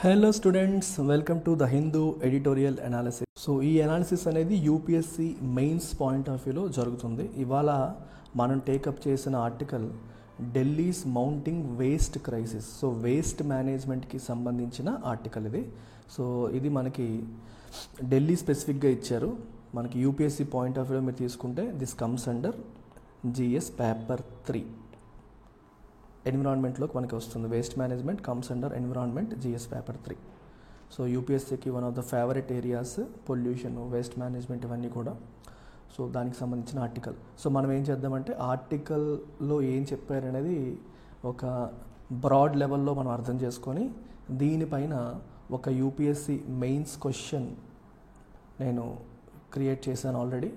Hello students, welcome to the Hindu editorial analysis. So ఈ analysis అనేది UPSC mains point of వ్యూలో జరుగుతుంది. ఇవాళ మనం టేకప్ చేసిన article Delhi's mounting waste crisis. So waste మేనేజ్మెంట్కి సంబంధించిన ఆర్టికల్ ఇది. సో ఇది మనకి ఢిల్లీ స్పెసిఫిక్గా ఇచ్చారు. మనకి యూపీఎస్సి పాయింట్ ఆఫ్ వ్యూలో మీరు తీసుకుంటే this comes under GS paper 3 ఎన్విరాన్మెంట్లోకి మనకి వస్తుంది. Waste management comes under environment GS paper 3. So యూపీఎస్సీకి one of the favourite areas pollution, waste management ఇవన్నీ కూడా. సో దానికి సంబంధించిన ఆర్టికల్. సో మనం ఏం చేద్దామంటే ఆర్టికల్లో ఏం చెప్పారనేది ఒక బ్రాడ్ లెవెల్లో మనం అర్థం చేసుకొని దీనిపైన ఒక యూపీఎస్సీ మెయిన్స్ క్వశ్చన్ నేను క్రియేట్ చేశాను ఆల్రెడీ.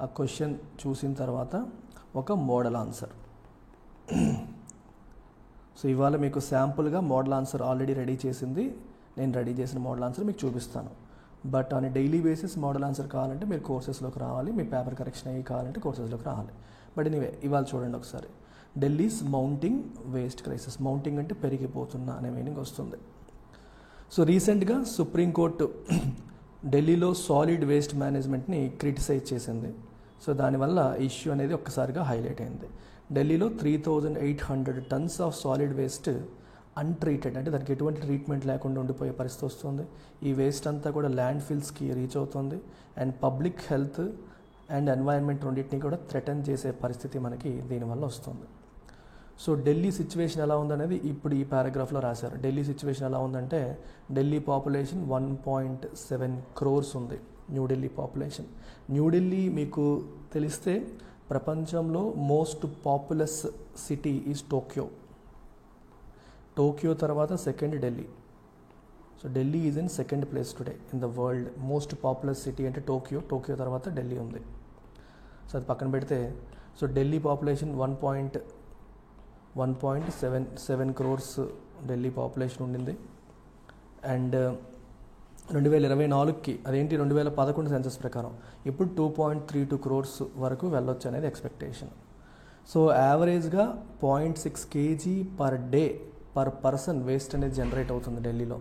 ఆ క్వశ్చన్ చూసిన తర్వాత ఒక మోడల్ ఆన్సర్. సో ఇవాళ మీకు శాంపుల్గా మోడల్ ఆన్సర్ ఆల్రెడీ రెడీ చేసింది, నేను రెడీ చేసిన మోడల్ ఆన్సర్ మీకు చూపిస్తాను. But on daily basis model answer కావాలంటే మీరు కోర్సెస్లోకి రావాలి, మీ పేపర్ కరెక్షన్ అయ్యి కావాలంటే కోర్సెస్లోకి రావాలి. బట్ ఎనీవే ఇవాళ చూడండి ఒకసారి. Delhi's mounting waste crisis. Mounting అంటే పెరిగిపోతున్న అనే మీనింగ్ వస్తుంది. సో రీసెంట్గా సుప్రీంకోర్టు ఢిల్లీలో సాలిడ్ వేస్ట్ మేనేజ్మెంట్ని క్రిటిసైజ్ చేసింది. సో దానివల్ల ఇష్యూ అనేది ఒక్కసారిగా హైలైట్ అయింది. ఢిల్లీలో 3800 tons of solid waste untreated, అంటే దానికి ఎటువంటి ట్రీట్మెంట్ లేకుండా ఉండిపోయే పరిస్థితి వస్తుంది. ఈ వేస్ట్ అంతా కూడా ల్యాండ్ ఫిల్స్కి రీచ్ అవుతుంది and public health and environment రెండింటినీ కూడా థ్రెటన్ చేసే పరిస్థితి మనకి దీనివల్ల వస్తుంది. సో ఢిల్లీ సిచ్యువేషన్ ఎలా ఉందనేది ఇప్పుడు ఈ పారాగ్రాఫ్లో రాశారు. ఢిల్లీ సిచ్యువేషన్ ఎలా ఉందంటే ఢిల్లీ పాపులేషన్ 1.7 crores ఉంది. న్యూఢిల్లీ పాపులేషన్. న్యూఢిల్లీ మీకు తెలిస్తే ప్రపంచంలో most populous city is Tokyo. Tokyo తర్వాత second Delhi. So Delhi is in second place today in the world. Most populous city అంటే టోక్యో. టోక్యో తర్వాత ఢిల్లీ ఉంది. సో అది పక్కన పెడితే so Delhi population 1.7 crores Delhi population ఉండింది. అండ్ 2024కి అదేంటి 2011 సెన్సస్ ప్రకారం ఇప్పుడు 2.32 crores వరకు వెళ్ళొచ్చు అనేది ఎక్స్పెక్టేషన్. సో యావరేజ్గా 0.6 kg per day per person waste అనేది జనరేట్ అవుతుంది ఢిల్లీలో.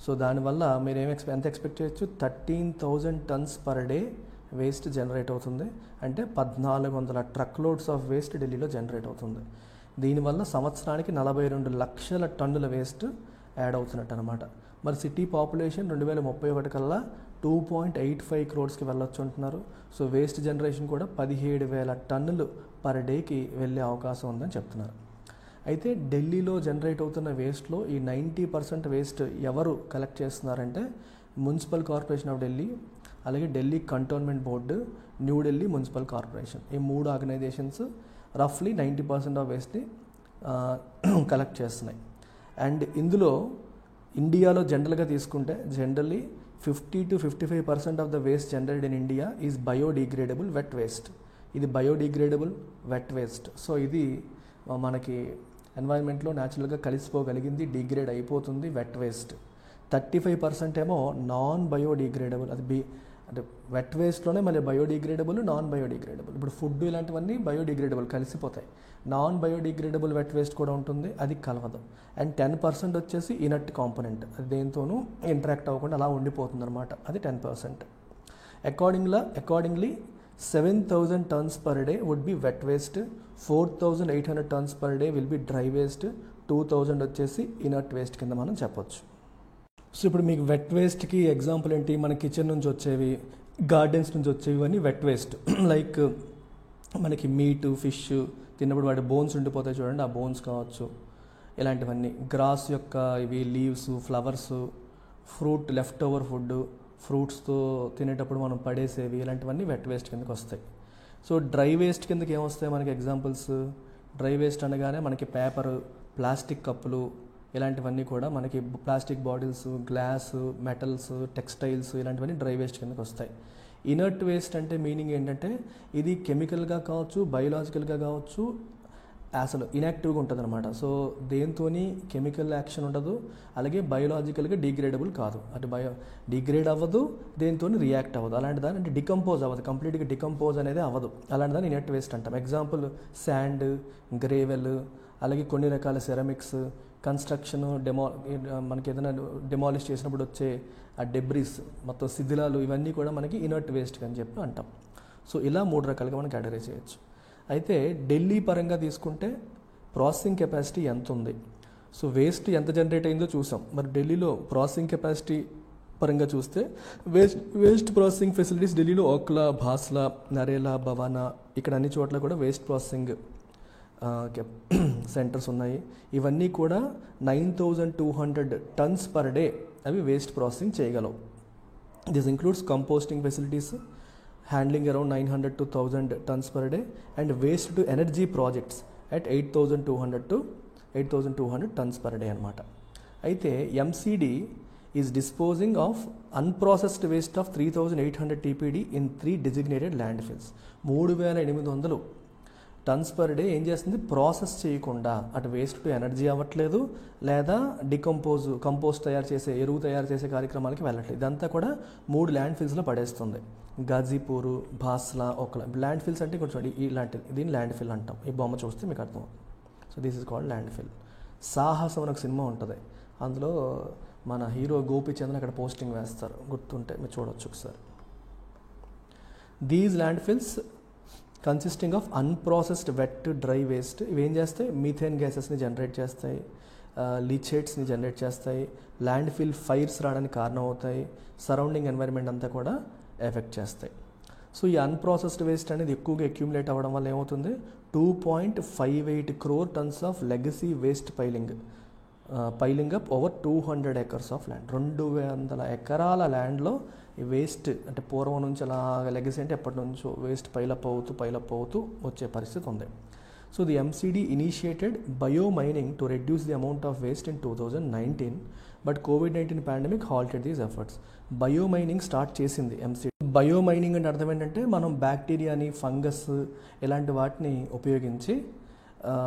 సో దానివల్ల మీరు ఎంత ఎక్స్పెక్ట్ చేయొచ్చు, 13,000 tons per day waste generate అవుతుంది. అంటే 1400 ట్రక్ లోడ్స్ ఆఫ్ వేస్ట్ ఢిల్లీలో జనరేట్ అవుతుంది. దీనివల్ల సంవత్సరానికి 42 లక్షల టన్నుల వేస్ట్ యాడ్ అవుతున్నట్టు అనమాట. మరి సిటీ పాపులేషన్ 2031 కల్లా 2.85 crores వెళ్ళొచ్చు అంటున్నారు. సో వేస్ట్ జనరేషన్ కూడా 17,000 టన్నులు పర్ డేకి వెళ్ళే అవకాశం ఉందని చెప్తున్నారు. అయితే ఢిల్లీలో జనరేట్ అవుతున్న వేస్ట్లో ఈ 90% వేస్ట్ ఎవరు కలెక్ట్ చేస్తున్నారంటే మున్సిపల్ కార్పొరేషన్ ఆఫ్ ఢిల్లీ, అలాగే Delhi cantonment board, New Delhi municipal corporation. ఈ 3 ఆర్గనైజేషన్స్ రఫ్లీ 90% ఆఫ్ వేస్ట్ని కలెక్ట్ చేస్తున్నాయి. అండ్ ఇందులో ఇండియాలో జనరల్గా తీసుకుంటే generally 50 to 55% of the waste generated in India is biodegradable wet waste. ఇది బయోడిగ్రేడబుల్ వెట్ వేస్ట్. సో ఇది మనకి ఎన్వైరన్మెంట్లో న్యాచురల్గా కలిసిపోగలిగింది, డిగ్రేడ్ అయిపోతుంది వెట్ వేస్ట్. 35% ఏమో నాన్ బయోడిగ్రేడబుల్. అది అంటే వెట్ వేస్ట్లోనే మళ్ళీ బయోడిగ్రేడబుల్, నాన్ బయోడిగ్రేడబుల్. ఇప్పుడు ఫుడ్ ఇలాంటివన్నీ బయోడిగ్రేడబుల్ కలిసిపోతాయి. నాన్ బయోడిగ్రేడబుల్ వెట్ వేస్ట్ కూడా ఉంటుంది, అది కలవదు. అండ్ 10% వచ్చేసి ఇనర్ట్ కాంపోనెంట్, అది దేంతోనూ ఇంటరాక్ట్ అవ్వకుండా అలా ఉండిపోతుంది అనమాట, అది 10%. Accordingly 7,000 tons per day would be wet waste, 4,800 tons per day will be dry waste, 2,000 వచ్చేసి ఇనర్ట్ వేస్ట్ కింద మనం చెప్పొచ్చు. సో ఇప్పుడు మీకు వెట్ వేస్ట్కి ఎగ్జాంపుల్ ఏంటి, మన కిచెన్ నుంచి వచ్చేవి, గార్డెన్స్ నుంచి వచ్చేవి ఇవన్నీ వెట్ వేస్ట్. లైక్ మనకి మీట్, ఫిష్ తిన్నప్పుడు వాటి బోన్స్ ఉండిపోతాయి చూడండి, ఆ బోన్స్ కావచ్చు, ఇలాంటివన్నీ. గ్రాస్ యొక్క ఇవి leaves, flowers, fruit left over food, ఫ్రూట్స్తో తినేటప్పుడు మనం పడేసేవి, ఇలాంటివన్నీ వెట్ వేస్ట్ కిందకి వస్తాయి. సో డ్రై వేస్ట్ కిందకి ఏమొస్తాయి మనకి ఎగ్జాంపుల్స్? డ్రై వేస్ట్ అనగానే మనకి పేపర్, ప్లాస్టిక్ కప్పులు, ఇలాంటివన్నీ కూడా మనకి plastic bottles, glass, metals, textiles, ఇలాంటివన్నీ డ్రై వేస్ట్ కిందకి వస్తాయి. ఇనర్ట్ వేస్ట్ అంటే మీనింగ్ ఏంటంటే ఇది కెమికల్గా కావచ్చు, బయోలాజికల్గా కావచ్చు, అసలు ఇన్యాక్టివ్గా ఉంటుంది అనమాట. సో దేంతోని కెమికల్ యాక్షన్ ఉండదు, అలాగే బయోలాజికల్గా డిగ్రేడబుల్ కాదు, అంటే డిగ్రేడ్ అవ్వదు, దేంతో రియాక్ట్ అవ్వదు. అలాంటి దాన్ని అంటే డికంపోజ్ అవ్వదు, కంప్లీట్గా డికంపోజ్ అనేది అవ్వదు. అలాంటి దాన్ని ఇనర్ట్ వేస్ట్ అంటాం. ఎగ్జాంపుల్ శాండ్, గ్రేవెల్, అలాగే కొన్ని రకాల సెరమిక్స్, కన్స్ట్రక్షన్ మనకి ఏదైనా డెమాలిష్ చేసినప్పుడు వచ్చే ఆ డెబ్రిస్ మొత్తం శిథిలాలు ఇవన్నీ కూడా మనకి ఇనర్ట్ వేస్ట్ అని చెప్పి అంటాం. సో ఇలా 3 రకాలుగా మనం కేటగరైజ్ చేయొచ్చు. అయితే ఢిల్లీ పరంగా తీసుకుంటే ప్రాసెసింగ్ కెపాసిటీ ఎంత ఉంది, సో వేస్ట్ ఎంత జనరేట్ అయిందో చూసాం. మరి ఢిల్లీలో ప్రాసెసింగ్ కెపాసిటీ పరంగా చూస్తే వేస్ట్ ప్రాసెసింగ్ ఫెసిలిటీస్ ఢిల్లీలో ఓఖ్లా, భాస్లా, నరేలా, భవానా ఇక్కడ అన్ని చోట్ల కూడా వేస్ట్ ప్రాసెసింగ్ సెంటర్స్ ఉన్నాయి. ఇవన్నీ కూడా 9,200 tons per day అవి వేస్ట్ ప్రాసెసింగ్ చేయగలవు. This includes composting facilities handling around 900 to 1,000 tons per day and waste to energy projects at 8,200 to 8,200 tons per day అనమాట. అయితే MCD is disposing of unprocessed waste of 3,800 TPD in 3 designated landfills. 3,800 tons per day ఏం చేస్తుంది, process చేయకుండా అటు waste to energy అవ్వట్లేదు, లేదా compost తయారు చేసే ఎరువు తయారు చేసే కార్యక్రమాలకి వెళ్ళట్లేదు. ఇదంతా కూడా 3 landfillsలో పడేస్తుంది. గాజీపూర్, భాస్లా, ఓఖ్లా. ల్యాండ్ ఫిల్స్ అంటే కొంచెం ఇలాంటిది, దీన్ని ల్యాండ్ ఫిల్ అంటాం. ఈ బొమ్మ చూస్తే మీకు అర్థం. So this is called land fill. సాహసం అని ఒక సినిమా ఉంటుంది, అందులో మన హీరో గోపీచంద్ అక్కడ పోస్టింగ్ వేస్తారు, గుర్తుంటే మీరు చూడవచ్చు ఒకసారి. These landfills consisting of unprocessed wet dry waste. ఇవి ఏం చేస్తాయి, మీథేన్ గ్యాసెస్ని జనరేట్ చేస్తాయి, లీచేట్స్ని జనరేట్ చేస్తాయి, ల్యాండ్ ఫిల్ ఫైర్స్ రావడానికి కారణం అవుతాయి, సరౌండింగ్ ఎన్వైర్న్మెంట్ అంతా కూడా ఎఫెక్ట్ చేస్తాయి. సో ఈ అన్ప్రాసెస్డ్ వేస్ట్ అనేది ఎక్కువగా అక్యూములేట్ అవ్వడం వల్ల ఏమవుతుంది, 2.58 crore tons of legacy waste piling up over 200 acres of land. 200 ఎకరాల ల్యాండ్లో ఈ వేస్ట్ అంటే పూర్వం నుంచి అలా లెగసీ అంటే ఎప్పటి నుంచో వేస్ట్ పైలప్ అవుతూ వచ్చే పరిస్థితి ఉంది. So the MCD initiated biomining to reduce the amount of waste in 2019, but COVID-19 pandemic halted these efforts. Biomining start చేసింది ఎంసీడీ. బయోమైనింగ్ అంటే అర్థం ఏంటంటే మనం బ్యాక్టీరియాని, ఫంగస్ ఇలాంటి వాటిని ఉపయోగించి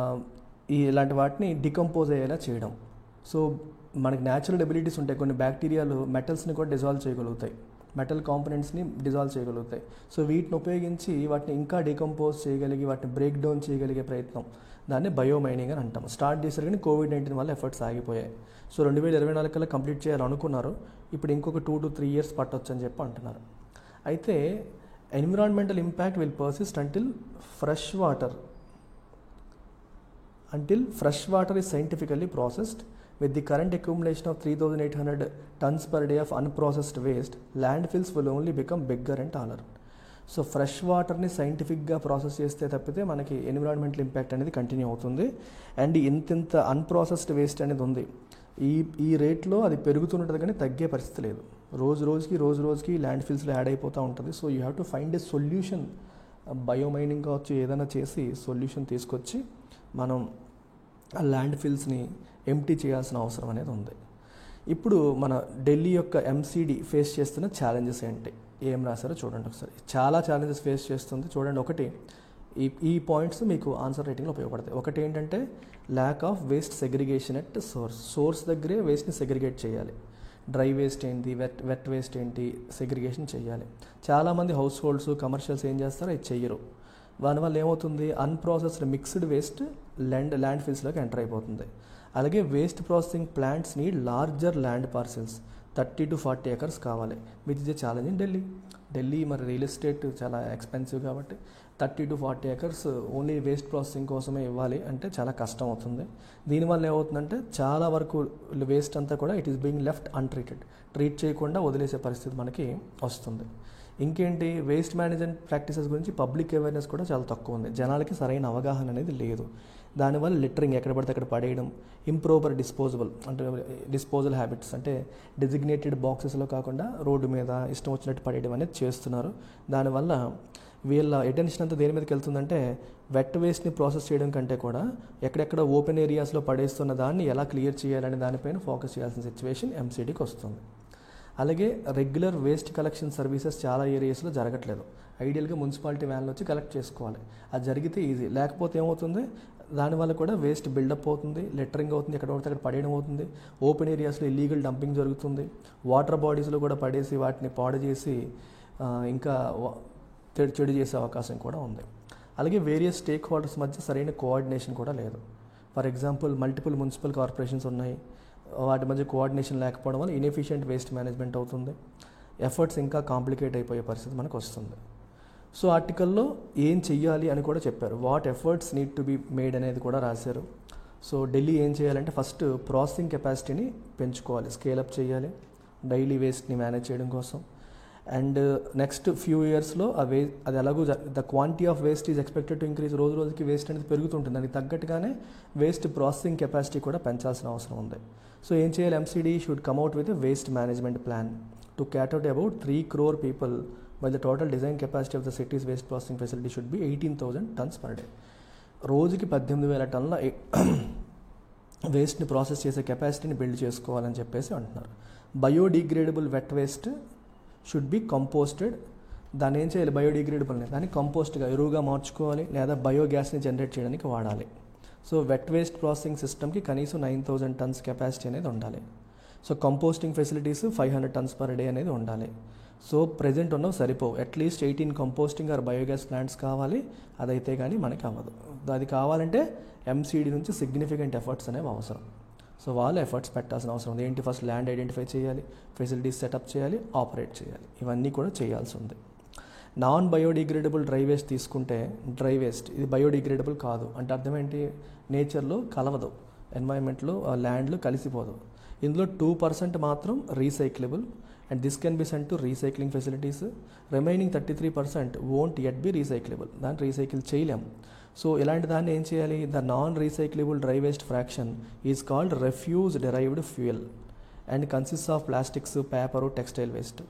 ఇలాంటి వాటిని డికంపోజ్ అయ్యేలా చేయడం. సో మనకి న్యాచురల్ ఎబిలిటీస్ ఉంటాయి, కొన్ని బ్యాక్టీరియాలు మెటల్స్ని కూడా డిజాల్వ్ చేయగలుగుతాయి, మెటల్ కాంపోనెంట్స్ని డిజాల్వ్ చేయగలుగుతాయి. సో వీటిని ఉపయోగించి వాటిని ఇంకా డికంపోజ్ చేయగలిగి వాటిని బ్రేక్ డౌన్ చేయగలిగే ప్రయత్నం, దాన్ని బయోమైనింగ్ అని అంటాం. స్టార్ట్ చేశారు కానీ COVID-19 వల్ల ఎఫర్ట్స్ ఆగిపోయాయి. సో 2024 కల్లా కంప్లీట్ చేయాలనుకున్నారు, ఇప్పుడు ఇంకొక 2 to 3 years పట్టొచ్చు అని చెప్పి అంటున్నారు. అయితే environmental impact will persist until fresh water is scientifically processed. With the current accumulation of 3,800 tons per day of unprocessed waste, landfills will only become bigger and taller. So fresh వాటర్ని సైంటిఫిక్గా process చేస్తే తప్పితే మనకి environmental impact అనేది continue అవుతుంది. And ఇంత unprocessed waste అనేది ఉంది, ఈ రేట్లో అది పెరుగుతుంటుంది కానీ తగ్గే పరిస్థితి లేదు. రోజుకి ల్యాండ్ ఫిల్స్లో యాడ్ అయిపోతూ ఉంటుంది. So you have to find a solution, biomining కావచ్చు, ఏదైనా చేసి సొల్యూషన్ తీసుకొచ్చి మనం ఆ ల్యాండ్ ఫిల్స్ని ఎంప్టీ చేయాల్సిన అవసరం అనేది ఉంది. ఇప్పుడు మన ఢిల్లీ యొక్క ఎంసీడీ ఫేస్ చేస్తున్న ఛాలెంజెస్ ఏంటి, ఏం రాశారో చూడండి ఒకసారి. చాలా ఛాలెంజెస్ ఫేస్ చేస్తుంది చూడండి. ఒకటి, ఈ పాయింట్స్ మీకు ఆన్సర్ రైటింగ్లో ఉపయోగపడతాయి. ఒకటి ఏంటంటే lack of waste segregation at source దగ్గరే వేస్ట్ని సెగ్రిగేట్ చేయాలి. డ్రై వేస్ట్ ఏంటి, వెట్ వేస్ట్ ఏంటి, సెగ్రిగేషన్ చేయాలి. చాలామంది హౌస్ హోల్డ్స్, కమర్షియల్స్ ఏం చేస్తారో ఇది చెయ్యరు. దానివల్ల ఏమవుతుంది, అన్ప్రాసెస్డ్ మిక్స్డ్ వేస్ట్ ల్యాండ్ ఫిల్స్లోకి ఎంటర్ అయిపోతుంది. అలాగే waste processing plants need larger land parcels, 30 to 40 acres కావాలి, which is a challenge in Delhi. మరి రియల్ ఎస్టేట్ చాలా ఎక్స్పెన్సివ్ కాబట్టి 30 to 40 acres only waste processing కోసమే ఇవ్వాలి అంటే చాలా కష్టం అవుతుంది. దీనివల్ల ఏమవుతుందంటే చాలా వరకు వేస్ట్ అంతా కూడా it is being left untreated, treat చేయకుండా వదిలేసే పరిస్థితి మనకి వస్తుంది. ఇంకేంటి, వేస్ట్ మేనేజ్మెంట్ ప్రాక్టీసెస్ గురించి పబ్లిక్ అవేర్నెస్ కూడా చాలా తక్కువ ఉంది, జనాలకి సరైన అవగాహన అనేది లేదు. దానివల్ల లిటరింగ్ ఎక్కడ పడితే అక్కడ పడేయడం, ఇంప్రాపర్ డిస్పోజల్ హ్యాబిట్స్ అంటే డెసిగ్నేటెడ్ బాక్సెస్లో కాకుండా రోడ్డు మీద ఇష్టం వచ్చినట్టు పడేయడం అనేది చేస్తున్నారు. దానివల్ల వీళ్ళ అటెన్షన్ అంతా దేని మీదకి వెళ్తుందంటే వెట్ వేస్ట్ని ప్రాసెస్ చేయడం కంటే కూడా ఎక్కడెక్కడ ఓపెన్ ఏరియాస్లో పడేస్తున్న దాన్ని ఎలా క్లియర్ చేయాలనే దానిపైన ఫోకస్ చేయాల్సిన సిచ్యువేషన్ ఎంసీడీకి వస్తుంది. అలాగే రెగ్యులర్ వేస్ట్ కలెక్షన్ సర్వీసెస్ చాలా ఏరియాస్లో జరగట్లేదు. ఐడియల్గా మున్సిపాలిటీ వ్యాన్లు వచ్చి కలెక్ట్ చేసుకోవాలి, అది జరిగితే ఈజీ. లేకపోతే ఏమవుతుంది, దానివల్ల కూడా వేస్ట్ బిల్డప్ అవుతుంది, లెటరింగ్ అవుతుంది, ఎక్కడ పడితే అక్కడ పడేయడం అవుతుంది, ఓపెన్ ఏరియాస్లో ఇల్లీగల్ డంపింగ్ జరుగుతుంది, వాటర్ బాడీస్లో కూడా పడేసి వాటిని పాడు చేసి ఇంకా చెడు చేసే అవకాశం కూడా ఉంది. అలాగే వేరియస్ స్టేక్ హోల్డర్స్ మధ్య సరైన కోఆర్డినేషన్ కూడా లేదు. For example multiple municipal corporations ఉన్నాయి, వాటి మధ్య కోఆర్డినేషన్ లేకపోవడం వల్ల ఇన్ఎఫిషియెంట్ వేస్ట్ మేనేజ్మెంట్ అవుతుంది, ఎఫర్ట్స్ ఇంకా కాంప్లికేట్ అయిపోయే పరిస్థితి మనకు వస్తుంది. సో ఆర్టికల్లో ఏం చెయ్యాలి అని కూడా చెప్పారు, what efforts need to be made అనేది కూడా రాశారు. సో ఢిల్లీ ఏం చేయాలంటే ఫస్ట్ ప్రాసెసింగ్ కెపాసిటీని పెంచుకోవాలి, స్కేలప్ చేయాలి డైలీ వేస్ట్ని మేనేజ్ చేయడం కోసం. అండ్ నెక్స్ట్ ఫ్యూ ఇయర్స్లో అది ఎలాగో the quantity of waste is expected to increase, రోజు రోజుకి వేస్ట్ అనేది పెరుగుతుంటుంది, దానికి తగ్గట్టుగానే వేస్ట్ ప్రాసెసింగ్ కెపాసిటీ కూడా పెంచాల్సిన అవసరం ఉంది. సో ఏం చేయాలి, MCD should కమ్అట్ with a waste management plan to క్యాటర్ to about 3 crore people while the total design capacity of the city's waste processing facility should be 18,000 tons per day. రోజుకి 18,000 టన్నుల వేస్ట్ని process చేసే కెపాసిటీని బిల్డ్ చేసుకోవాలని చెప్పేసి అంటున్నారు. Biodegradable wet waste should be composted, దాన్ని ఏం చేయాలి, బయోడిగ్రేడబుల్ని దాన్ని కంపోస్ట్గా ఎరువుగా మార్చుకోవాలి లేదా బయోగ్యాస్ని జనరేట్ చేయడానికి వాడాలి. సో వెట్ వేస్ట్ ప్రాసెసింగ్ సిస్టమ్కి కనీసం 9,000 tons కెపాసిటీ అనేది ఉండాలి. So composting facilities 500 tons per day అనేది ఉండాలి. సో ప్రజెంట్ ఉన్నవి సరిపోవు, at least 18 composting or biogas plants కావాలి, అదైతే కానీ మనకి అవ్వదు. అది కావాలంటే ఎంసీడీ నుంచి సిగ్నిఫికెంట్ ఎఫర్ట్స్ అనేవి అవసరం. సో వాళ్ళు ఎఫర్ట్స్ పెట్టాల్సిన అవసరం ఉంది. ఏంటి, ఫస్ట్ ల్యాండ్ ఐడెంటిఫై చేయాలి, ఫెసిలిటీస్ సెటప్ చేయాలి, ఆపరేట్ చేయాలి, ఇవన్నీ కూడా చేయాల్సి ఉంది. నాన్ బయోడిగ్రేడబుల్ డ్రై వేస్ట్ తీసుకుంటే, డ్రై వేస్ట్ ఇది బయోడిగ్రేడబుల్ కాదు అంటే అర్థం ఏంటి, నేచర్లో కలవదు, ఎన్వైరన్మెంట్లో ల్యాండ్లో కలిసిపోదు. ఇందులో 2% మాత్రం recyclable and this can be sent to recycling facilities. Remaining 33% won't yet be recyclable, దాన్ని రీసైకిల్ చేయలేం. సో ఇలాంటి దాన్ని ఏం చేయాలి, the non recyclable dry waste fraction is called refuse derived fuel and consist of plastics, paper, textile waste.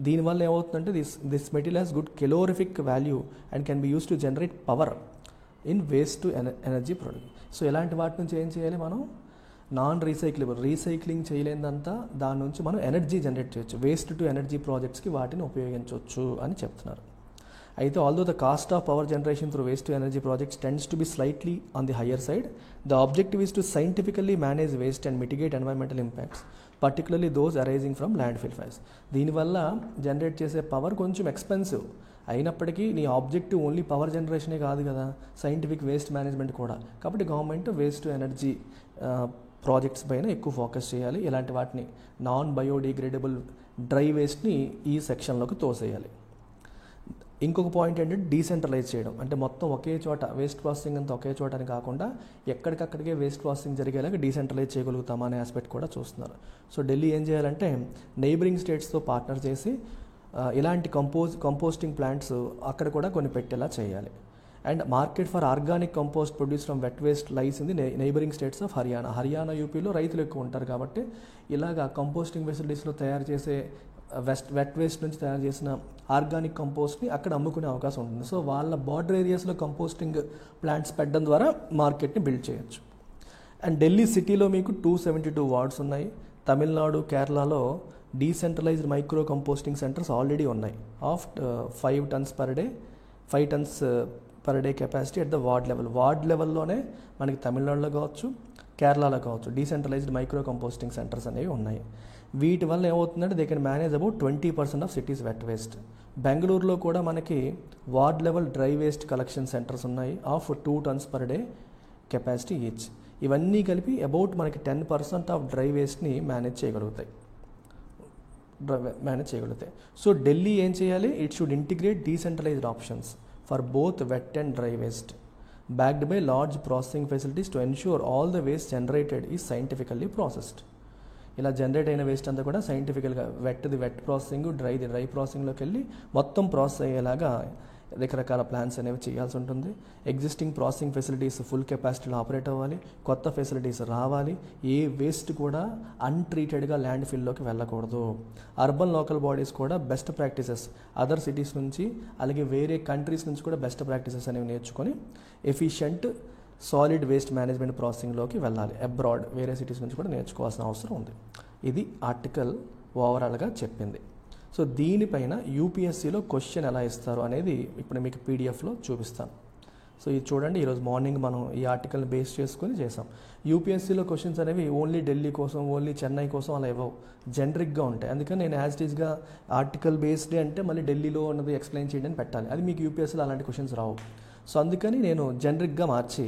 దీనివల్ల ఏమవుతుందంటే this material has good calorific value and can be use to generate power in waste to energy product. So ఇలాంటి వాటి నుంచి ఏం చేయాలి, మనం non recyclable, recycling చేయలేదంతా దాని నుంచి మనం ఎనర్జీ జనరేట్ చేయొచ్చు, వేస్ట్ టు ఎనర్జీ ప్రాజెక్ట్స్కి వాటిని ఉపయోగించవచ్చు అని చెప్తున్నారు. అయితే although the cost of power generation through waste to energy projects tends to be slightly on the higher side, the objective is to scientifically manage waste and mitigate environmental impacts particularly those arising from land fill fires. దీనివల్ల generate చేసే power కొంచెం expensive అయినప్పటికీ నీ objective only power జనరేషనే కాదు కదా, scientific waste management కూడా. కాబట్టి government waste to energy projects పైన ఎక్కువ ఫోకస్ చేయాలి. ఇలాంటి వాటిని నాన్ బయోడిగ్రేడబుల్ డ్రై వేస్ట్ని ఈ సెక్షన్లోకి తోసేయాలి. ఇంకొక పాయింట్ ఏంటంటే డీసెంట్రలైజ్ చేయడం, అంటే మొత్తం ఒకే చోట వేస్ట్ ప్రాసెసింగ్ అంతా ఒకే చోట అని కాకుండా ఎక్కడికక్కడికే వేస్ట్ ప్రాసెసింగ్ జరిగేలాగా డీసెంట్రలైజ్ చేయగలుగుతామా అనే ఆస్పెక్ట్ కూడా చూస్తున్నారు. సో ఢిల్లీ ఏం చేయాలంటే నైబరింగ్ స్టేట్స్తో పార్ట్నర్ చేసి ఇలాంటి కంపోస్టింగ్ ప్లాంట్స్ అక్కడ కూడా కొన్ని పెట్టేలా చేయాలి. And market for organic compost produce from wet waste lies in the neighbouring states of Haryana, యూపీలో రైతులు ఎక్కువ ఉంటారు కాబట్టి ఇలాగా కంపోస్టింగ్ ఫెసిలిటీస్లో తయారు చేసే వెట్ వేస్ట్ నుంచి తయారు చేసిన ఆర్గానిక్ కంపోస్ట్ని అక్కడ అమ్ముకునే అవకాశం ఉంటుంది. సో వాళ్ళ బార్డర్ ఏరియాస్లో కంపోస్టింగ్ ప్లాంట్స్ పెట్టడం ద్వారా మార్కెట్ని బిల్డ్ చేయొచ్చు. అండ్ ఢిల్లీ సిటీలో మీకు 272 వార్డ్స్ ఉన్నాయి. తమిళనాడు, కేరళలో decentralised micro composting centres already ఉన్నాయి of 5 tons per day capacity at the ward లెవెల్లోనే మనకి తమిళనాడులో కావచ్చు, కేరళలో కావచ్చు డీసెంట్రలైజ్డ్ మైక్రో కంపోస్టింగ్ సెంటర్స్ అనేవి ఉన్నాయి. వీటి వల్ల ఏమవుతుందంటే they can manage about 20% of cities wet waste. బెంగళూరులో కూడా మనకి ward level dry waste collection centres ఉన్నాయి of 2 tons per day capacity each. ఇవన్నీ కలిపి అబౌట్ మనకి 10% ఆఫ్ డ్రై వేస్ట్ని మేనేజ్ చేయగలుగుతాయి. సో ఢిల్లీ ఏం చేయాలి, it should integrate decentralised options for both wet and dry waste backed by large processing facilities to ensure all the waste generated is scientifically processed. ఇలా generate అయిన waste అంతా కూడా సైంటిఫికల్గా wet processing, dry ప్రాసెసింగ్లోకి వెళ్ళి మొత్తం ప్రాసెస్ అయ్యేలాగా రకరకాల ప్లాన్స్ అనేవి చేయాల్సి ఉంటుంది. ఎగ్జిస్టింగ్ ప్రాసెసింగ్ ఫెసిలిటీస్ ఫుల్ కెపాసిటీలో ఆపరేట్ అవ్వాలి, కొత్త ఫెసిలిటీస్ రావాలి, ఏ వేస్ట్ కూడా అన్ట్రీటెడ్గా ల్యాండ్ ఫిల్లోకి వెళ్ళకూడదు. అర్బన్ లోకల్ బాడీస్ కూడా బెస్ట్ ప్రాక్టీసెస్ అదర్ సిటీస్ నుంచి అలాగే వేరే కంట్రీస్ నుంచి కూడా బెస్ట్ ప్రాక్టీసెస్ అనేవి నేర్చుకొని ఎఫిషియంట్ సాలిడ్ వేస్ట్ మేనేజ్మెంట్ ప్రాసెసింగ్లోకి వెళ్ళాలి. అబ్రాడ్ వేరే సిటీస్ నుంచి కూడా నేర్చుకోవాల్సిన అవసరం ఉంది. ఇది ఆర్టికల్ ఓవరాల్గా చెప్పింది. సో దీనిపైన యూపీఎస్సీలో క్వశ్చన్ ఎలా ఇస్తారు అనేది ఇప్పుడు మీకు పీడిఎఫ్లో చూపిస్తాను. సో ఇది చూడండి, ఈరోజు మార్నింగ్ మనం ఈ ఆర్టికల్ని బేస్ చేసుకొని చేసాం. యూపీఎస్సీలో క్వశ్చన్స్ అనేవి ఓన్లీ ఢిల్లీ కోసం, ఓన్లీ చెన్నై కోసం అలా ఇవ్వవు, జనరిక్గా ఉంటాయి. అందుకని నేను యాజ్ ఇట్ ఈస్గా ఆర్టికల్ బేస్డ్ అంటే మళ్ళీ ఢిల్లీలో ఉన్నది ఎక్స్ప్లెయిన్ చేయడానికి పెట్టాలి. అది మీకు యూపీఎస్సీలో అలాంటి క్వశ్చన్స్ రావు. సో అందుకని నేను జనరిక్గా మార్చి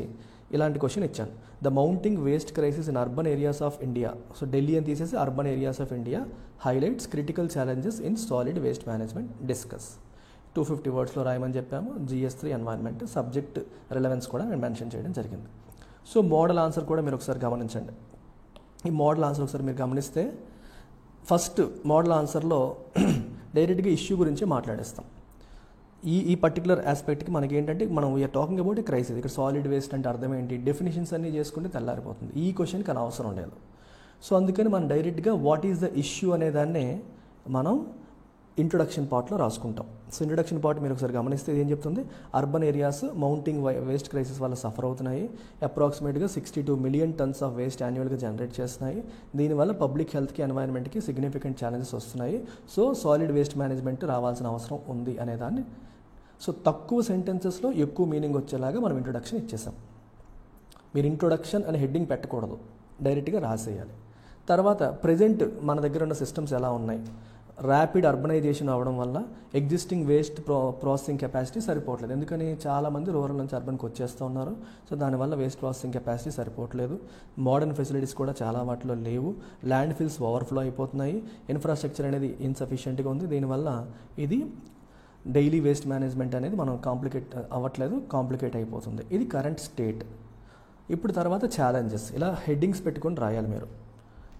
ఇలాంటి క్వశ్చన్ ఇచ్చాను. The mounting waste crisis in urban areas of India. So Delhi అని తీసేసి urban areas of India highlights critical challenges in solid waste management discuss. 250 వర్డ్స్లో రాయమని చెప్పాము. GS3 ఎన్వైర్న్మెంట్ సబ్జెక్ట్ రిలవెన్స్ కూడా నేను మెన్షన్ చేయడం జరిగింది. సో మోడల్ ఆన్సర్ కూడా మీరు ఒకసారి గమనించండి. ఈ మోడల్ ఆన్సర్ ఒకసారి మీరు గమనిస్తే ఫస్ట్ మోడల్ ఆన్సర్లో డైరెక్ట్గా ఇష్యూ గురించి మాట్లాడేస్తాం. ఈ పర్టికులర్ ఆస్పెక్ట్కి మనకి ఏంటంటే మనం we are talking about a crisis. ఇక్కడ సాలిడ్ వేస్ట్ అంటే అర్థం ఏంటి, డెఫినేషన్స్ అన్నీ చేసుకుంటే తెల్లారిపోతుంది. ఈ క్వశ్చన్కి అని అవసరం లేదు. సో అందుకని మనం డైరెక్ట్గా వాట్ ఈజ్ ద ఇష్యూ అనే దాన్నే మనం ఇంట్రొడక్షన్ పార్ట్లో రాసుకుంటాం. సో ఇంట్రొడక్షన్ పార్ట్ మీరు ఒకసారి గమనిస్తే ఏం చెప్తుంది, urban areas mounting waste crisis వల్ల సఫర్ అవుతున్నాయి. అప్రాక్సిమేట్గా 62 మిలియన్ టన్స్ ఆఫ్ వేస్ట్ యాన్యువల్గా జనరేట్ చేస్తున్నాయి. దీనివల్ల పబ్లిక్ హెల్త్కి ఎన్వైర్న్మెంట్కి సిగ్నిఫికెంట్ ఛాలెంజెస్ వస్తున్నాయి. సో సాలిడ్ వేస్ట్ మేనేజ్మెంట్ రావాల్సిన అవసరం ఉంది అనేదాన్ని, సో తక్కువ సెంటెన్సెస్లో ఎక్కువ మీనింగ్ వచ్చేలాగా మనం ఇంట్రొడక్షన్ ఇచ్చేసాం. మీరు ఇంట్రొడక్షన్ అనే హెడ్డింగ్ పెట్టకూడదు, డైరెక్ట్గా రాసేయాలి. తర్వాత ప్రజెంట్ మన దగ్గర ఉన్న సిస్టమ్స్ ఎలా ఉన్నాయి, ర్యాపిడ్ అర్బనైజేషన్ అవ్వడం వల్ల ఎగ్జిస్టింగ్ వేస్ట్ ప్రాసెసింగ్ కెపాసిటీ సరిపోవట్లేదు. ఎందుకని చాలామంది రూరల్ నుంచి అర్బన్కి వచ్చేస్తూ ఉన్నారు. సో దానివల్ల వేస్ట్ ప్రాసెసింగ్ కెపాసిటీ సరిపోవట్లేదు. మోడర్న్ ఫెసిలిటీస్ కూడా చాలా వాటిలో లేవు. ల్యాండ్ ఫిల్స్ ఓవర్ఫ్లో అయిపోతున్నాయి. ఇన్ఫ్రాస్ట్రక్చర్ అనేది ఇన్సఫిషియెంట్గా ఉంది. దీనివల్ల ఇది డైలీ వేస్ట్ మేనేజ్మెంట్ అనేది మనం కాంప్లికేట్ అయిపోతుంది. ఇది కరెంట్ స్టేట్. ఇప్పుడు తర్వాత ఛాలెంజెస్ ఇలా హెడ్డింగ్స్ పెట్టుకొని రాయాలి. మీరు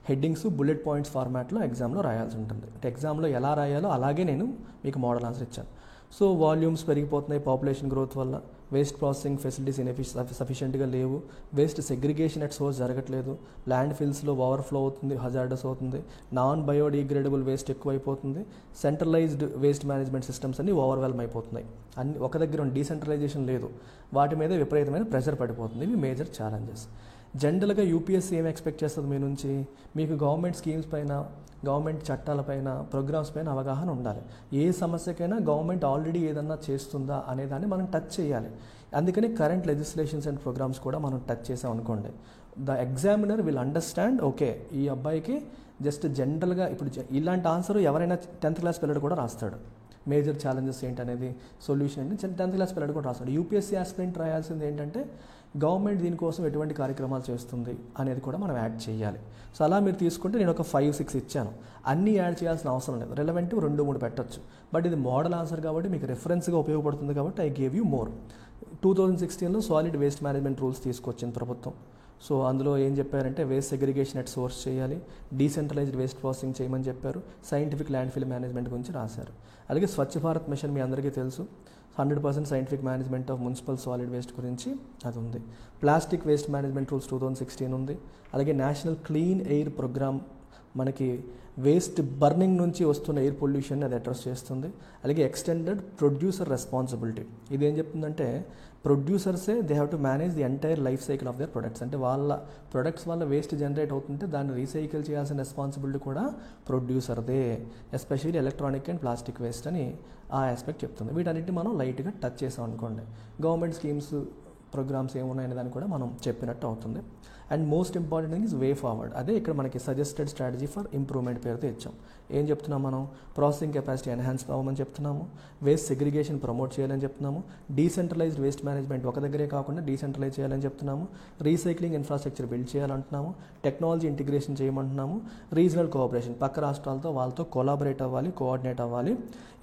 హెడ్డింగ్స్ బుల్లెట్ పాయింట్స్ ఫార్మాట్లో ఎగ్జామ్లో రాయాల్సి ఉంటుంది. అంటే ఎగ్జామ్లో ఎలా రాయాలో అలాగే నేను మీకు మోడల్ ఆన్సర్ ఇచ్చాను. సో వాల్యూమ్స్ పెరిగిపోతున్నాయి పాపులేషన్ గ్రోత్ వల్ల, వేస్ట్ ప్రాసెసింగ్ ఫెసిలిటీస్ సఫిషియెంట్గా లేవు, వేస్ట్ సెగ్రిగేషన్ అట్ సోర్స్ జరగట్లేదు, ల్యాండ్ ఫిల్స్లో ఓవర్ఫ్లో అవుతుంది, హజార్డస్ అవుతుంది, నాన్ బయోడిగ్రేడబుల్ వేస్ట్ ఎక్కువైపోతుంది, సెంట్రలైజ్డ్ వేస్ట్ మేనేజ్మెంట్ సిస్టమ్స్ అన్ని ఓవర్వెల్మ్ అయిపోతున్నాయి. అన్ని ఒక దగ్గర డీసెంట్రలైజేషన్ లేదు, వాటి మీద విపరీతమైన ప్రెషర్ పడిపోతుంది. ఇవి మేజర్ ఛాలెంజెస్. జనరల్గా యూపీఎస్సీ ఏం ఎక్స్పెక్ట్ చేస్తుంది మీ నుంచి, మీకు గవర్నమెంట్ స్కీమ్స్ పైన, గవర్నమెంట్ చట్టాలపైన, ప్రోగ్రామ్స్ పైన అవగాహన ఉండాలి. ఏ సమస్యకైనా గవర్నమెంట్ ఆల్రెడీ ఏదన్నా చేస్తుందా అనేదాన్ని మనం టచ్ చేయాలి. అందుకని కరెంట్ లెజిస్లేషన్స్ అండ్ ప్రోగ్రామ్స్ కూడా మనం టచ్ చేసాం అనుకోండి, the examiner will understand, okay ఈ అబ్బాయికి జస్ట్ జనరల్గా ఇప్పుడు ఇలాంటి ఆన్సర్ ఎవరైనా 10th క్లాస్ పిల్లడు కూడా రాస్తాడు. మేజర్ ఛాలెంజెస్ ఏంటనేది, సొల్యూషన్ ఏంటి 10th క్లాస్ పిల్లడు కూడా రాస్తాడు. యూపీఎస్సీ ఆస్పిరెంట్ రాయాల్సింది ఏంటంటే గవర్నమెంట్ దీనికోసం ఎటువంటి కార్యక్రమాలు చేస్తుంది అనేది కూడా మనం యాడ్ చేయాలి. సో అలా మీరు తీసుకుంటే నేను ఒక 5-6 ఇచ్చాను. అన్నీ యాడ్ చేయాల్సిన అవసరం లేదు, రిలవెంట్ 2-3 పెట్టచ్చు. బట్ ఇది మోడల్ ఆన్సర్ కాబట్టి మీకు రెఫరెన్స్గా ఉపయోగపడుతుంది కాబట్టి ఐ గేవ్ యూ మోర్. 2016లో సాలిడ్ వేస్ట్ మేనేజ్మెంట్ రూల్స్ తీసుకొచ్చింది ప్రభుత్వం. సో అందులో ఏం చెప్పారంటే వేస్ట్ సెగ్రిగేషన్ అట్ సోర్స్ చేయాలి, డీసెంట్రలైజ్డ్ వేస్ట్ ప్రాసెసింగ్ చేయమని చెప్పారు, సైంటిఫిక్ ల్యాండ్ ఫిల్ మేనేజ్మెంట్ గురించి రాశారు. అలాగే స్వచ్ఛ భారత్ మిషన్ మీ అందరికీ తెలుసు, 100% scientific management of municipal solid waste గురించి అది ఉంది. ప్లాస్టిక్ వేస్ట్ మేనేజ్మెంట్ రూల్స్ 2016 ఉంది. అలాగే నేషనల్ క్లీన్ ఎయిర్ ప్రోగ్రామ్ మనకి వేస్ట్ బర్నింగ్ నుంచి వస్తున్న ఎయిర్ పొల్యూషన్ అది అడ్రస్ చేస్తుంది. అలాగే ఎక్స్టెండెడ్ ప్రొడ్యూసర్ రెస్పాన్సిబిలిటీ, ఇది ఏం చెప్తుందంటే ప్రొడ్యూసర్సే they have to manage the entire life cycle of their products. అంటే వాళ్ళ ప్రొడక్ట్స్ వల్ల వేస్ట్ జనరేట్ అవుతుంటే దాన్ని రీసైకిల్ చేయాల్సిన రెస్పాన్సిబిలిటీ కూడా ప్రొడ్యూసర్దే, especially electronic and plastic waste అని ఆ ఆస్పెక్ట్ చెప్తుంది. వీటన్నిటిని మనం లైట్గా టచ్ చేసాం అనుకోండి, గవర్నమెంట్ స్కీమ్స్ ప్రోగ్రామ్స్ ఏమున్నాయనే దాన్ని కూడా మనం చెప్పినట్టు అవుతుంది. And most important thing is way forward. అదే ఇక్కడ మనకి సజెస్టెడ్ స్ట్రాటజీ ఫర్ ఇంప్రూవ్మెంట్ పేరుతో ఇచ్చాం. ఏం చెప్తున్నాం మనం, ప్రాసెసింగ్ కెపాసిటీ ఎన్హాన్స్ అవ్వమని చెప్తున్నాము, వేస్ట్ సెగ్రిగేషన్ ప్రమోట్ చేయాలని చెప్తున్నాము, డీసెంట్రలైజ్డ్ వేస్ట్ మేనేజ్మెంట్ ఒక దగ్గరే కాకుండా డీసెంట్రలైజ్ చేయాలని చెప్తున్నాము, రీసైక్లింగ్ ఇన్ఫ్రాస్ట్రక్చర్ బిల్డ్ చేయాలంటున్నాము, టెక్నాలజీ ఇంటిగ్రేషన్ చేయమంటున్నాము, రీజనల్ కోఆపరేషన్ పక్క రాష్ట్రాలతో వాళ్ళతో కొలాబరేట్ అవ్వాలి, కోఆర్డినేట్ అవ్వాలి,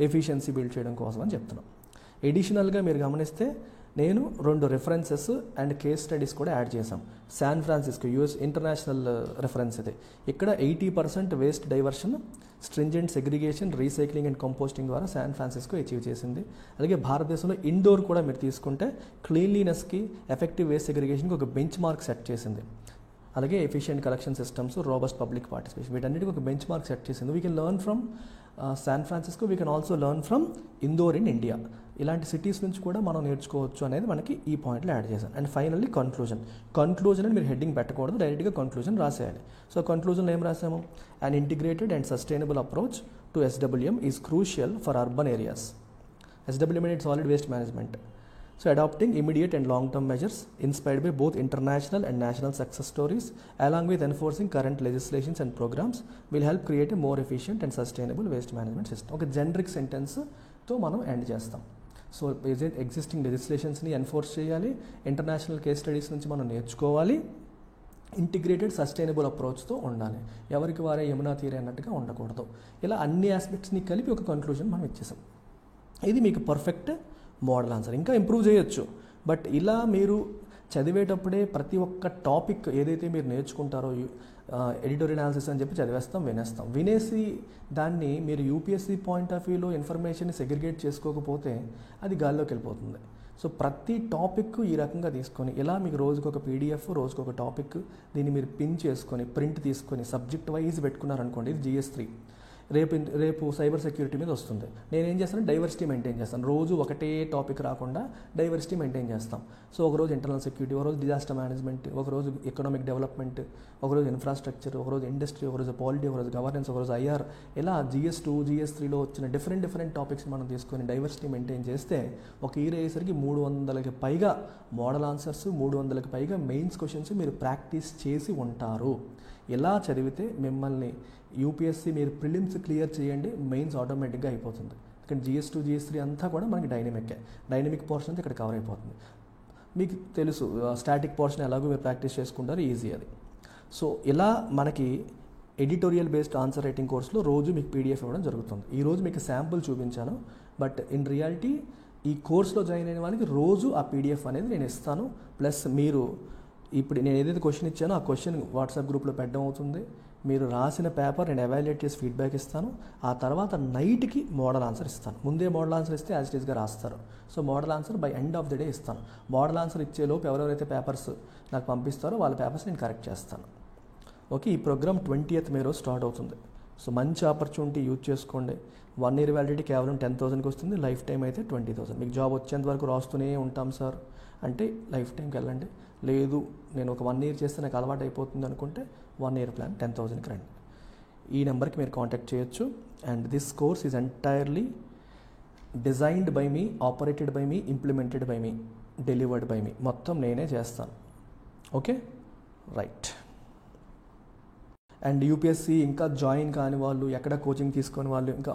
ఎఫిషియన్సీ బిల్డ్ చేయడం కోసం అని చెప్తున్నాం. ఎడిషనల్గా మీరు గమనిస్తే నేను 2 రెఫరెన్సెస్ అండ్ కేస్ స్టడీస్ కూడా యాడ్ చేశాం. San Francisco US international reference ఇది. ఇక్కడ 80% waste diversion, stringent segregation, recycling and composting ద్వారా శాన్ ఫ్రాన్సిస్కో అచీవ్ చేసింది. అలాగే భారతదేశంలో ఇండోర్ కూడా మీరు తీసుకుంటే క్లీన్లీనెస్కి, ఎఫెక్టివ్ వేస్ట్ సెగ్రిగేషన్కి ఒక బెంచ్ మార్క్ సెట్ చేసింది. అలాగే efficient collection systems, robust public participation, వీటన్నిటికీ ఒక బెంచ్ మార్క్ సెట్ చేసింది. We can learn from San Francisco, we can also learn from Indore in India. ఇలాంటి సిటీస్ నుంచి కూడా మనం నేర్చుకోవచ్చు అనేది మనకి ఈ పాయింట్లో యాడ్ చేశాను. అండ్ ఫైనల్లీ కన్క్లూజన్ అని మీరు హెడ్డింగ్ పెట్టకూడదు, డైరెక్ట్గా కన్క్లూజన్ రాసేయాలి. సో కన్క్లూజన్లో ఏం రాసాము, an integrated and sustainable approach to SWM is crucial for urban areas. SWM అనేది solid waste management. So adopting immediate and long-term measures inspired by both international and national success stories along with enforcing current legislations and programs will help create a more efficient and sustainable waste management system. ఒక generic సెంటెన్స్తో మనం end చేస్తాం. So existing లెజిస్లేషన్స్ని enforce చేయాలి, international case studies నుంచి మనం నేర్చుకోవాలి, integrated sustainable అప్రోచ్తో ఉండాలి, ఎవరికి వారే యమునా తీరే అన్నట్టుగా ఉండకూడదు. ఇలా అన్ని ఆస్పెక్ట్స్ని కలిపి ఒక కన్క్లూజన్ మనం ఇచ్చేసాం. ఇది మీకు పర్ఫెక్ట్ మోడల్ ఆన్సర్. ఇంకా ఇంప్రూవ్ చేయొచ్చు, బట్ ఇలా మీరు చదివేటప్పుడే ప్రతి ఒక్క టాపిక్ ఏదైతే మీరు నేర్చుకుంటారో ఎడిటోరియల్ అనాలిసిస్ అని చెప్పి వినేస్తాం. వినేసి దాన్ని మీరు యూపీఎస్సీ పాయింట్ ఆఫ్ వ్యూలో ఇన్ఫర్మేషన్ని సెగ్రిగేట్ చేసుకోకపోతే అది గాల్లోకి వెళ్ళిపోతుంది. సో ప్రతి టాపిక్ ఈ రకంగా తీసుకొని ఇలా మీకు రోజుకొక పీడిఎఫ్, రోజుకొక టాపిక్, దీన్ని మీరు పిన్ చేసుకొని ప్రింట్ తీసుకొని సబ్జెక్ట్ వైజ్ పెట్టుకున్నారనుకోండి, ఇది GS3. రేపు సైబర్ సెక్యూరిటీ మీద వస్తుంది. నేనేం చేస్తాను, డైవర్సిటీ మెయింటైన్ చేస్తాను. రోజు ఒకటే టాపిక్ రాకుండా డైవర్సిటీ మెయింటైన్ చేస్తాం. సో ఒకరోజు ఇంటర్నల్ సెక్యూరిటీ, ఒకరోజు డిజాస్టర్ మేనేజ్మెంట్, ఒకరోజు ఎకనామిక్ డెవలప్మెంట్, ఒకరోజు ఇన్ఫ్రాస్ట్రక్చర్, ఒకరోజు ఇండస్ట్రీ, ఒకరోజు పాలిటీ, ఒకరోజు గవర్నెన్స్, ఒకరోజు IR, ఇలా GS2, GS3లో వచ్చిన డిఫరెంట్ టాపిక్స్ మనం తీసుకొని డైవర్సిటీ మెయింటైన్ చేస్తే ఒక ఇయర్ అయ్యేసరికి 300కి పైగా మోడల్ ఆన్సర్స్, 300కి పైగా మెయిన్స్ క్వశ్చన్స్ మీరు ప్రాక్టీస్ చేసి ఉంటారు. ఇలా చదివితే మిమ్మల్ని యూపీఎస్సీ మీరు ప్రిలిమ్స్ క్లియర్ చేయండి, మెయిన్స్ ఆటోమేటిక్గా అయిపోతుంది. ఇక్కడ GS2, GS3 అంతా కూడా మనకి డైనమిక్ పోర్షన్ అంతా ఇక్కడ కవర్ అయిపోతుంది. మీకు తెలుసు స్టాటిక్ పోర్షన్ ఎలాగో మీరు ప్రాక్టీస్ చేసుకుంటారు, ఈజీ అది. సో ఇలా మనకి ఎడిటోరియల్ బేస్డ్ ఆన్సర్ రైటింగ్ కోర్సులో రోజు మీకు PDF ఇవ్వడం జరుగుతుంది. ఈరోజు మీకు శాంపుల్ చూపించాను, బట్ ఇన్ రియాలిటీ ఈ కోర్సులో జాయిన్ అయిన వాళ్ళకి రోజు ఆ PDF అనేది నేను ఇస్తాను. ప్లస్ మీరు ఇప్పుడు నేను ఏదైతే క్వశ్చన్ ఇచ్చానో ఆ క్వశ్చన్ వాట్సాప్ గ్రూప్లో పెట్టడం అవుతుంది. మీరు రాసిన పేపర్ నేను ఎవాల్యుయేట్ చేసి ఫీడ్బ్యాక్ ఇస్తాను. ఆ తర్వాత నైట్కి మోడల్ ఆన్సర్ ఇస్తాను. ముందే మోడల్ ఆన్సర్ ఇస్తే యాజ్ ఇట్ ఈస్గా రాస్తారు. So model answer by end of the day ఇస్తాను. మోడల్ ఆన్సర్ ఇచ్చేలోపు ఎవరెవరైతే పేపర్స్ నాకు పంపిస్తారో వాళ్ళ పేపర్స్ నేను కరెక్ట్ చేస్తాను. ఓకే, ఈ ప్రోగ్రామ్ 20th మే రోజు స్టార్ట్ అవుతుంది. సో మంచి ఆపర్చునిటీ యూజ్ చేసుకోండి. 1 year వ్యాలిడిటీ కేవలం 10,000కి వస్తుంది, లైఫ్ టైం అయితే 20,000. మీకు జాబ్ వచ్చేంత వరకు రాస్తూనే ఉంటాం సార్ అంటే లైఫ్ టైంకి వెళ్ళండి. లేదు నేను ఒక 1 year చేస్తే నాకు అలవాటు అయిపోతుంది అనుకుంటే 1 year ప్లాన్ 10,000కి రండి. ఈ నెంబర్కి మీరు కాంటాక్ట్ చేయొచ్చు. And this course is entirely designed by me, operated by me, implemented by me, delivered by me. మొత్తం నేనే చేస్తాను. Okay, right. అండ్ యూపీఎస్సీ ఇంకా జాయిన్ కాని వాళ్ళు, ఎక్కడ కోచింగ్ తీసుకొని వాళ్ళు, ఇంకా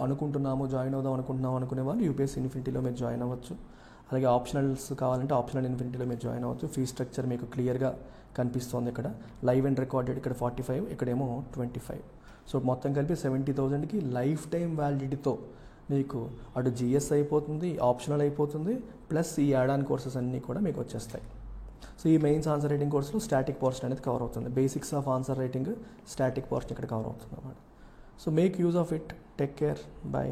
జాయిన్ అవుదాం అనుకునే వాళ్ళు యూపీఎస్సీ ఇన్ఫినిటీలో మీరు జాయిన్ అవ్వచ్చు. అలాగే ఆప్షనల్స్ కావాలంటే ఆప్షనల్ ఇన్ఫినిటీలో మీరు జాయిన్ అవ్వచ్చు. ఫీ స్ట్రక్చర్ మీకు క్లియర్గా కనిపిస్తుంది. ఇక్కడ లైవ్ అండ్ రికార్డెడ్ ఇక్కడ 45, ఇక్కడేమో 25. సో మొత్తం కలిపి 70,000కి లైఫ్ టైం వ్యాలిడిటీతో మీకు అటు GS అయిపోతుంది, ఆప్షనల్ అయిపోతుంది, ప్లస్ ఈ యాడ్ ఆన్ కోర్సెస్ అన్నీ కూడా మీకు వచ్చేస్తాయి. సో ఈ మెయిన్స్ ఆన్సర్ రైటింగ్ కోర్సులో స్టాటిక్ పోర్షన్ అనేది కవర్ అవుతుంది. Basics of answer writing, static portion ఇక్కడ కవర్ అవుతుంది అన్నమాట. So make use of it. Take care. By.